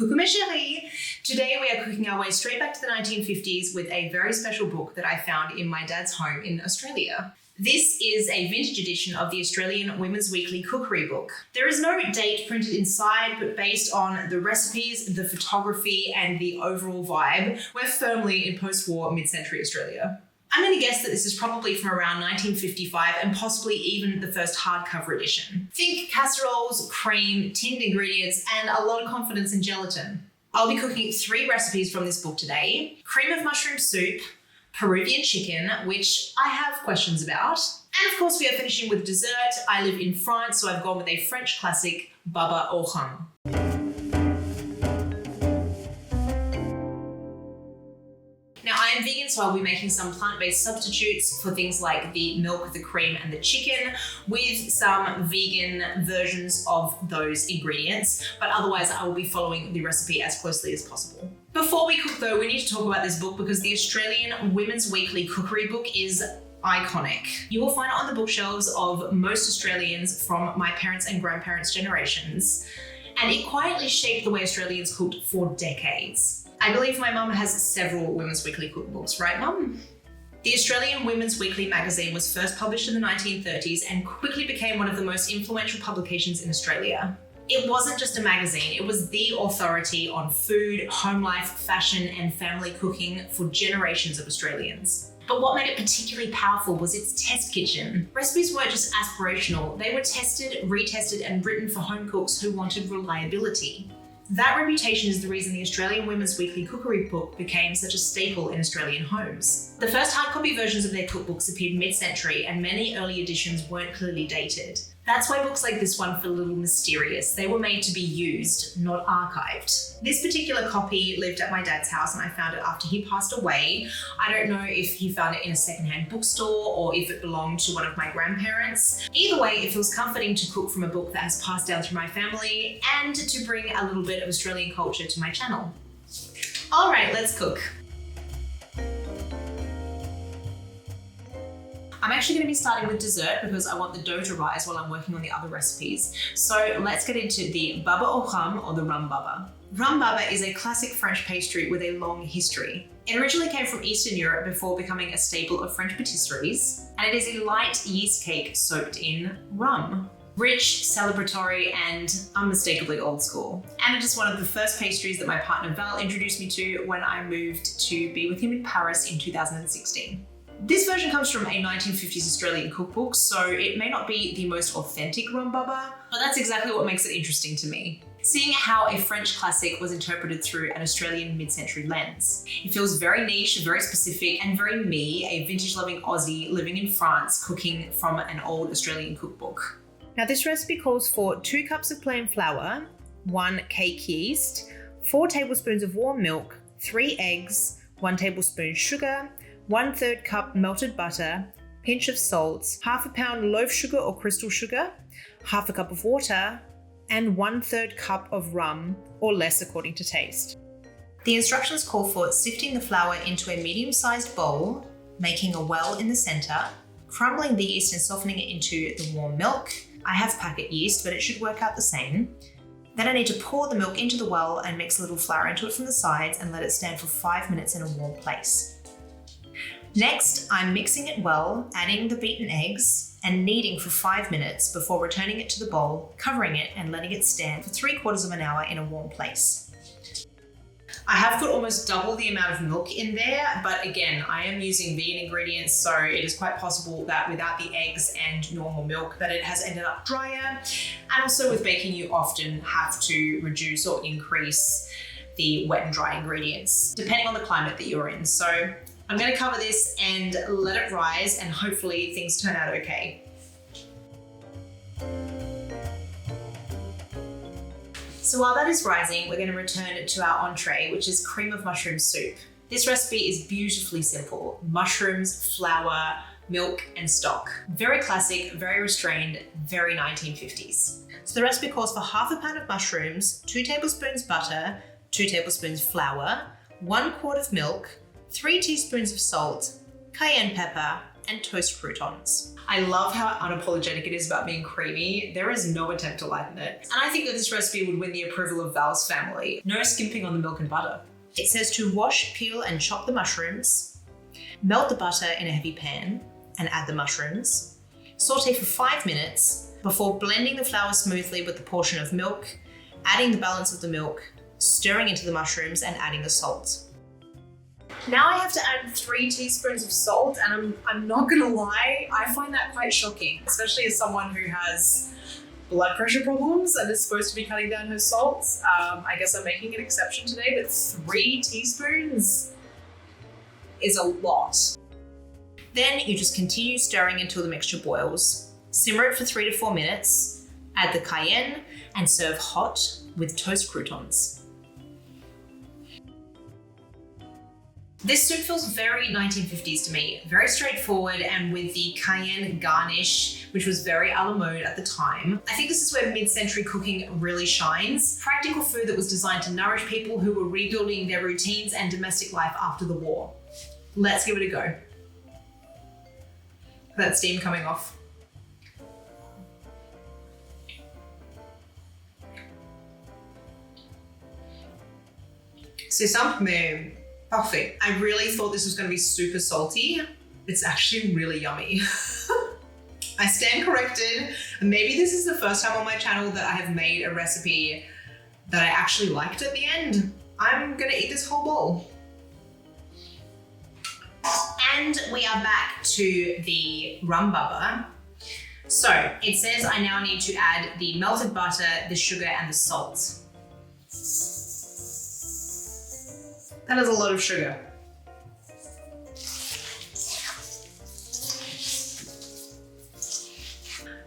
Coucou mes chéris! Today we are cooking our way straight back to the 1950s with a very special book that I found in my dad's home in Australia. This is a vintage edition of the Australian Women's Weekly Cookery book. There is no date printed inside, but based on the recipes, the photography, and the overall vibe, we're firmly in post-war mid-century Australia. I'm going to guess that this is probably from around 1955 and possibly even the first hardcover edition. Think casseroles, cream, tinned ingredients, and a lot of confidence in gelatin. I'll be cooking 3 recipes from this book today: cream of mushroom soup, Peruvian chicken, which I have questions about, and of course we are finishing with dessert. I live in France, so I've gone with a French classic, Baba au Rhum. Now, I am vegan, so I'll be making some plant-based substitutes for things like the milk, the cream, and the chicken, with some vegan versions of those ingredients, but otherwise I will be following the recipe as closely as possible. Before we cook though, we need to talk about this book because the Australian Women's Weekly Cookery book is iconic. You will find it on the bookshelves of most Australians from my parents' and grandparents' generations, and it quietly shaped the way Australians cooked for decades. I believe my mum has several Women's Weekly cookbooks, right mum? The Australian Women's Weekly magazine was first published in the 1930s and quickly became one of the most influential publications in Australia. It wasn't just a magazine, it was the authority on food, home life, fashion, and family cooking for generations of Australians. But what made it particularly powerful was its test kitchen. Recipes weren't just aspirational, they were tested, retested, and written for home cooks who wanted reliability. That reputation is the reason the Australian Women's Weekly Cookery book became such a staple in Australian homes. The first hard copy versions of their cookbooks appeared mid-century, and many early editions weren't clearly dated. That's why books like this one feel a little mysterious. They were made to be used, not archived. This particular copy lived at my dad's house and I found it after he passed away. I don't know if he found it in a secondhand bookstore or if it belonged to one of my grandparents. Either way, it feels comforting to cook from a book that has passed down through my family and to bring a little bit of Australian culture to my channel. All right, let's cook. I'm actually going to be starting with dessert because I want the dough to rise while I'm working on the other recipes. So let's get into the Baba au Rhum, or the Rhum Baba. Rhum Baba is a classic French pastry with a long history. It originally came from Eastern Europe before becoming a staple of French patisseries, and it is a light yeast cake soaked in rum. Rich, celebratory, and unmistakably old school. And it is one of the first pastries that my partner Val introduced me to when I moved to be with him in Paris in 2016. This version comes from a 1950s Australian cookbook, so it may not be the most authentic Rhum Baba, but that's exactly what makes it interesting to me. Seeing how a French classic was interpreted through an Australian mid-century lens. It feels very niche, very specific, and very me, a vintage-loving Aussie living in France, cooking from an old Australian cookbook. Now this recipe calls for 2 cups of plain flour, 1 cake yeast, 4 tablespoons of warm milk, 3 eggs, 1 tablespoon sugar, 1/3 cup melted butter, pinch of salt, half a pound loaf sugar or crystal sugar, half a cup of water, and 1/3 cup of rum, or less according to taste. The instructions call for sifting the flour into a medium-sized bowl, making a well in the center, crumbling the yeast and softening it into the warm milk. I have packet yeast, but it should work out the same. Then I need to pour the milk into the well and mix a little flour into it from the sides and let it stand for 5 minutes in a warm place. Next, I'm mixing it well, adding the beaten eggs, and kneading for 5 minutes before returning it to the bowl, covering it and letting it stand for 3/4 of an hour in a warm place. I have put almost double the amount of milk in there, but again, I am using vegan ingredients, so it is quite possible that without the eggs and normal milk that it has ended up drier. And also with baking, you often have to reduce or increase the wet and dry ingredients, depending on the climate that you're in. So I'm going to cover this and let it rise, and hopefully things turn out okay. So while that is rising, we're going to return to our entree, which is cream of mushroom soup. This recipe is beautifully simple: mushrooms, flour, milk, and stock. Very classic, very restrained, very 1950s. So the recipe calls for half a pound of mushrooms, 2 tablespoons butter, 2 tablespoons flour, 1 quart of milk, 3 teaspoons of salt, cayenne pepper, and toast croutons. I love how unapologetic it is about being creamy. There is no attempt to lighten it. And I think that this recipe would win the approval of Val's family. No skimping on the milk and butter. It says to wash, peel, and chop the mushrooms, melt the butter in a heavy pan, and add the mushrooms. Saute for 5 minutes before blending the flour smoothly with the portion of milk, adding the balance of the milk, stirring into the mushrooms, and adding the salt. Now I have to add 3 teaspoons of salt, and I'm not gonna lie, I find that quite shocking, especially as someone who has blood pressure problems and is supposed to be cutting down her salts. I guess I'm making an exception today, but 3 teaspoons is a lot. Then you just continue stirring until the mixture boils. Simmer it for 3 to 4 minutes, add the cayenne, and serve hot with toast croutons. This soup feels very 1950s to me, very straightforward, and with the cayenne garnish, which was very a la mode at the time. I think this is where mid-century cooking really shines. Practical food that was designed to nourish people who were rebuilding their routines and domestic life after the war. Let's give it a go. That steam coming off. C'est simple, mais parfait. I really thought this was going to be super salty. It's actually really yummy. I stand corrected. Maybe this is the first time on my channel that I have made a recipe that I actually liked at the end. I'm gonna eat this whole bowl. And we are back to the Rhum Baba. So it says I now need to add the melted butter, the sugar, and the salt. That is a lot of sugar.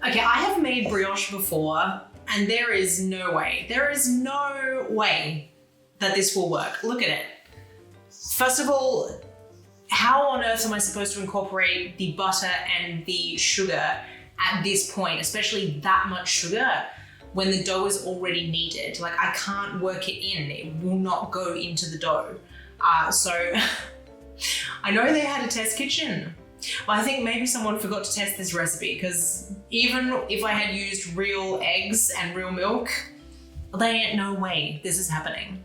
Okay, I have made brioche before, and there is no way that this will work. Look at it. First of all, how on earth am I supposed to incorporate the butter and the sugar at this point, especially that much sugar, when the dough is already kneaded? Like, I can't work it in. It will not go into the dough. So I know they had a test kitchen, but I think maybe someone forgot to test this recipe, because even if I had used real eggs and real milk, there ain't no way this is happening.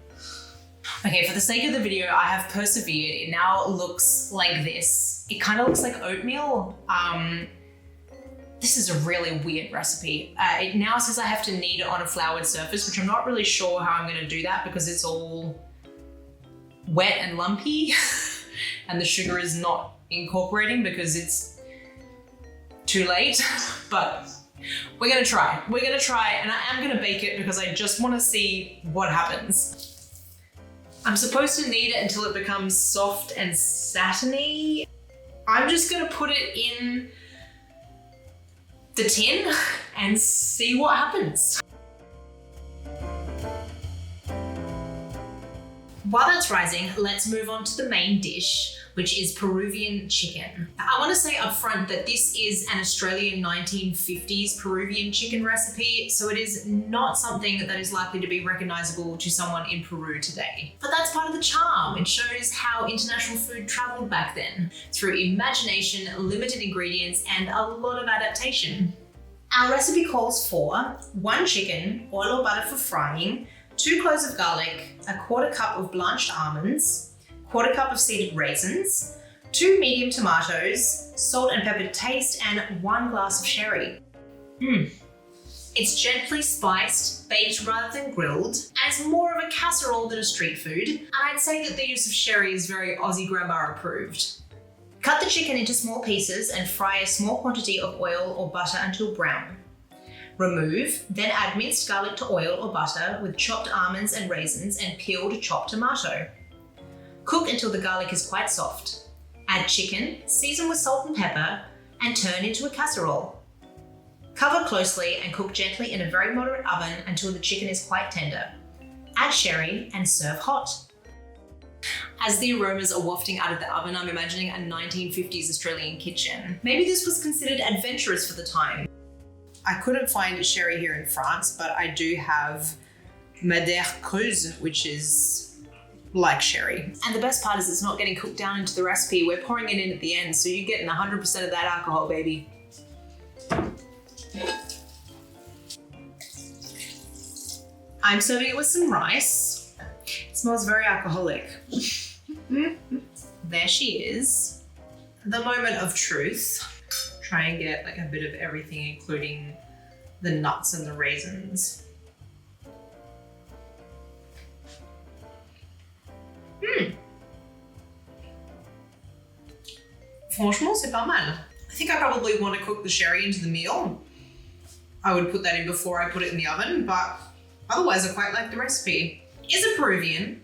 Okay, for the sake of the video, I have persevered. It now looks like this. It kind of looks like oatmeal. This is a really weird recipe. It now says I have to knead it on a floured surface, which I'm not really sure how I'm going to do that because it's all wet and lumpy and the sugar is not incorporating because it's too late. But we're going to try. We're going to try, and I am going to bake it because I just want to see what happens. I'm supposed to knead it until it becomes soft and satiny. I'm just going to put it in the tin and see what happens. While that's rising, let's move on to the main dish, which is Peruvian chicken. I want to say up front that this is an Australian 1950s Peruvian chicken recipe, so it is not something that is likely to be recognizable to someone in Peru today. But that's part of the charm. It shows how international food traveled back then, through imagination, limited ingredients, and a lot of adaptation. Our recipe calls for 1 chicken, oil or butter for frying, 2 cloves of garlic, a 1/4 cup of blanched almonds, 1/4 cup of seeded raisins, 2 medium tomatoes, salt and pepper to taste, and 1 glass of sherry. It's gently spiced, baked rather than grilled, and it's more of a casserole than a street food, and I'd say that the use of sherry is very Aussie grandma approved. Cut the chicken into small pieces and fry a small quantity of oil or butter until brown. Remove, then add minced garlic to oil or butter with chopped almonds and raisins and peeled chopped tomato. Cook until the garlic is quite soft. Add chicken, season with salt and pepper, and turn into a casserole. Cover closely and cook gently in a very moderate oven until the chicken is quite tender. Add sherry and serve hot. As the aromas are wafting out of the oven, I'm imagining a 1950s Australian kitchen. Maybe this was considered adventurous for the time. I couldn't find sherry here in France, but I do have Madère Creuse, which is like sherry. And the best part is it's not getting cooked down into the recipe. We're pouring it in at the end, so you're getting 100% of that alcohol, baby. I'm serving it with some rice. It smells very alcoholic. There she is. The moment of truth. Try and get like a bit of everything, including the nuts and the raisins. Franchement, c'est pas mal. I think I probably want to cook the sherry into the meal. I would put that in before I put it in the oven, but otherwise I quite like the recipe. Is it Peruvian?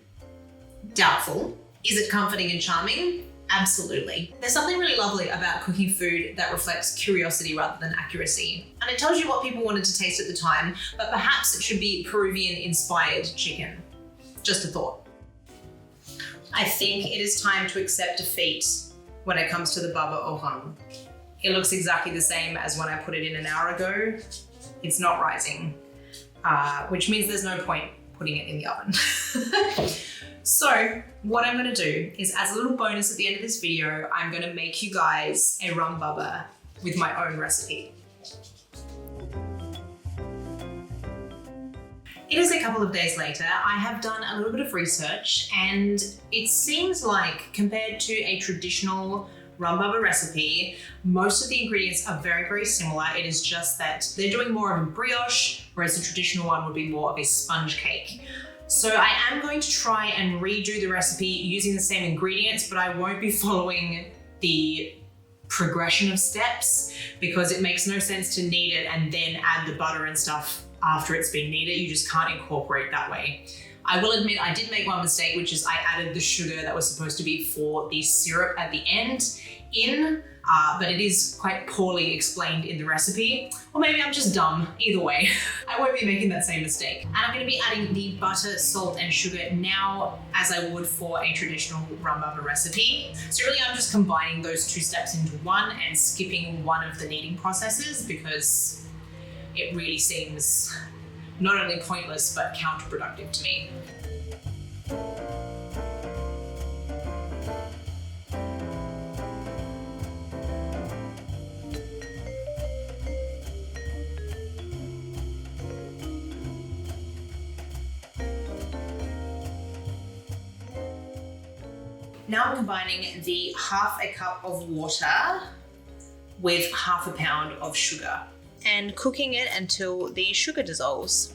Doubtful. Is it comforting and charming? Absolutely. There's something really lovely about cooking food that reflects curiosity rather than accuracy. And it tells you what people wanted to taste at the time, but perhaps it should be Peruvian inspired chicken. Just a thought. I think it is time to accept defeat when it comes to the baba au rhum. It looks exactly the same as when I put it in an hour ago. It's not rising, which means there's no point putting it in the oven. So what I'm gonna do is, as a little bonus at the end of this video, I'm gonna make you guys a Rhum Baba with my own recipe. It is a couple of days later. I have done a little bit of research, and it seems like compared to a traditional Rhum Baba recipe, most of the ingredients are very, very similar. It is just that they're doing more of a brioche, whereas the traditional one would be more of a sponge cake. So I am going to try and redo the recipe using the same ingredients, but I won't be following the progression of steps because it makes no sense to knead it and then add the butter and stuff after it's been kneaded. You just can't incorporate that way. I will admit I did make one mistake, which is I added the sugar that was supposed to be for the syrup at the end in, but it is quite poorly explained in the recipe. Or maybe I'm just dumb. Either way, I won't be making that same mistake. And I'm going to be adding the butter, salt, and sugar now as I would for a traditional Rhum Baba recipe. So really I'm just combining those two steps into one and skipping one of the kneading processes because it really seems not only pointless but counterproductive to me. Now I'm combining the half a cup of water with half a pound of sugar and cooking it until the sugar dissolves.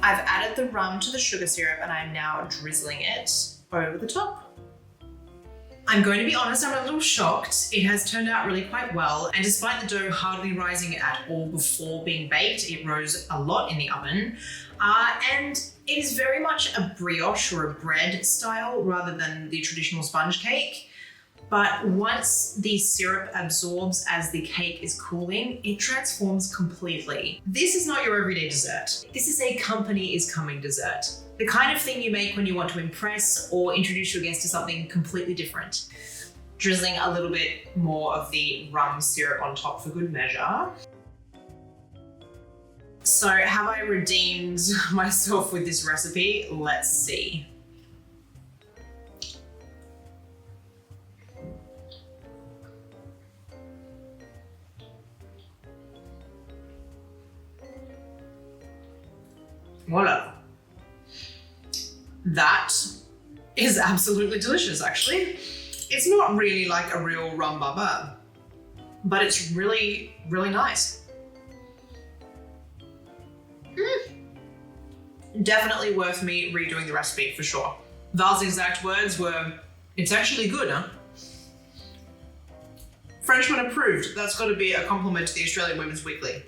I've added the rum to the sugar syrup and I'm now drizzling it over the top. I'm going to be honest, I'm a little shocked. It has turned out really quite well, and despite the dough hardly rising at all before being baked, it rose a lot in the oven. And it is very much a brioche or a bread style rather than the traditional sponge cake. But once the syrup absorbs as the cake is cooling, it transforms completely. This is not your everyday dessert. This is a company is coming dessert. The kind of thing you make when you want to impress or introduce your guest to something completely different. Drizzling a little bit more of the rum syrup on top for good measure. So have I redeemed myself with this recipe? Let's see. Voila. That is absolutely delicious, actually. It's not really like a real Rhum Baba, but it's really, really nice. Definitely worth me redoing the recipe for sure. Val's exact words were, "It's actually good, huh?" Frenchman approved. That's got to be a compliment to the Australian Women's Weekly.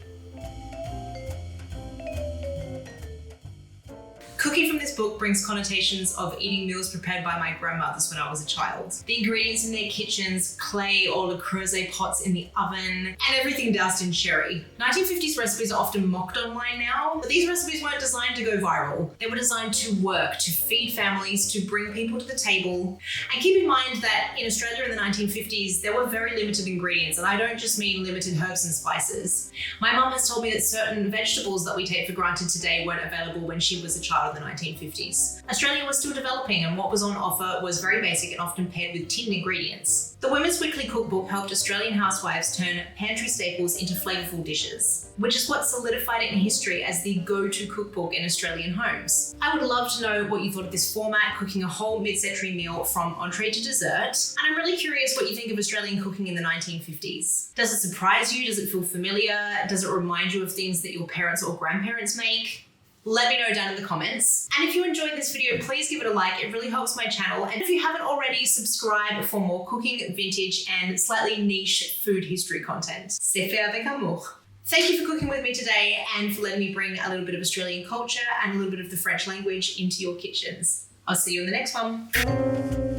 Cooking from this book brings connotations of eating meals prepared by my grandmothers when I was a child. The ingredients in their kitchens, clay or Le Creuset pots in the oven, and everything doused in sherry. 1950s recipes are often mocked online now, but these recipes weren't designed to go viral. They were designed to work, to feed families, to bring people to the table. And keep in mind that in Australia in the 1950s, there were very limited ingredients, and I don't just mean limited herbs and spices. My mum has told me that certain vegetables that we take for granted today weren't available when she was a child in the 1950s. Australia was still developing, and what was on offer was very basic and often paired with tinned ingredients. The Women's Weekly Cookbook helped Australian housewives turn pantry staples into flavourful dishes, which is what solidified it in history as the go-to cookbook in Australian homes. I would love to know what you thought of this format, cooking a whole mid-century meal from entree to dessert, and I'm really curious what you think of Australian cooking in the 1950s. Does it surprise you? Does it feel familiar? Does it remind you of things that your parents or grandparents make? Let me know down in the comments. And if you enjoyed this video, please give it a like. It really helps my channel. And if you haven't already, subscribe for more cooking, vintage, and slightly niche food history content. C'est fait avec amour. Thank you for cooking with me today and for letting me bring a little bit of Australian culture and a little bit of the French language into your kitchens. I'll see you in the next one.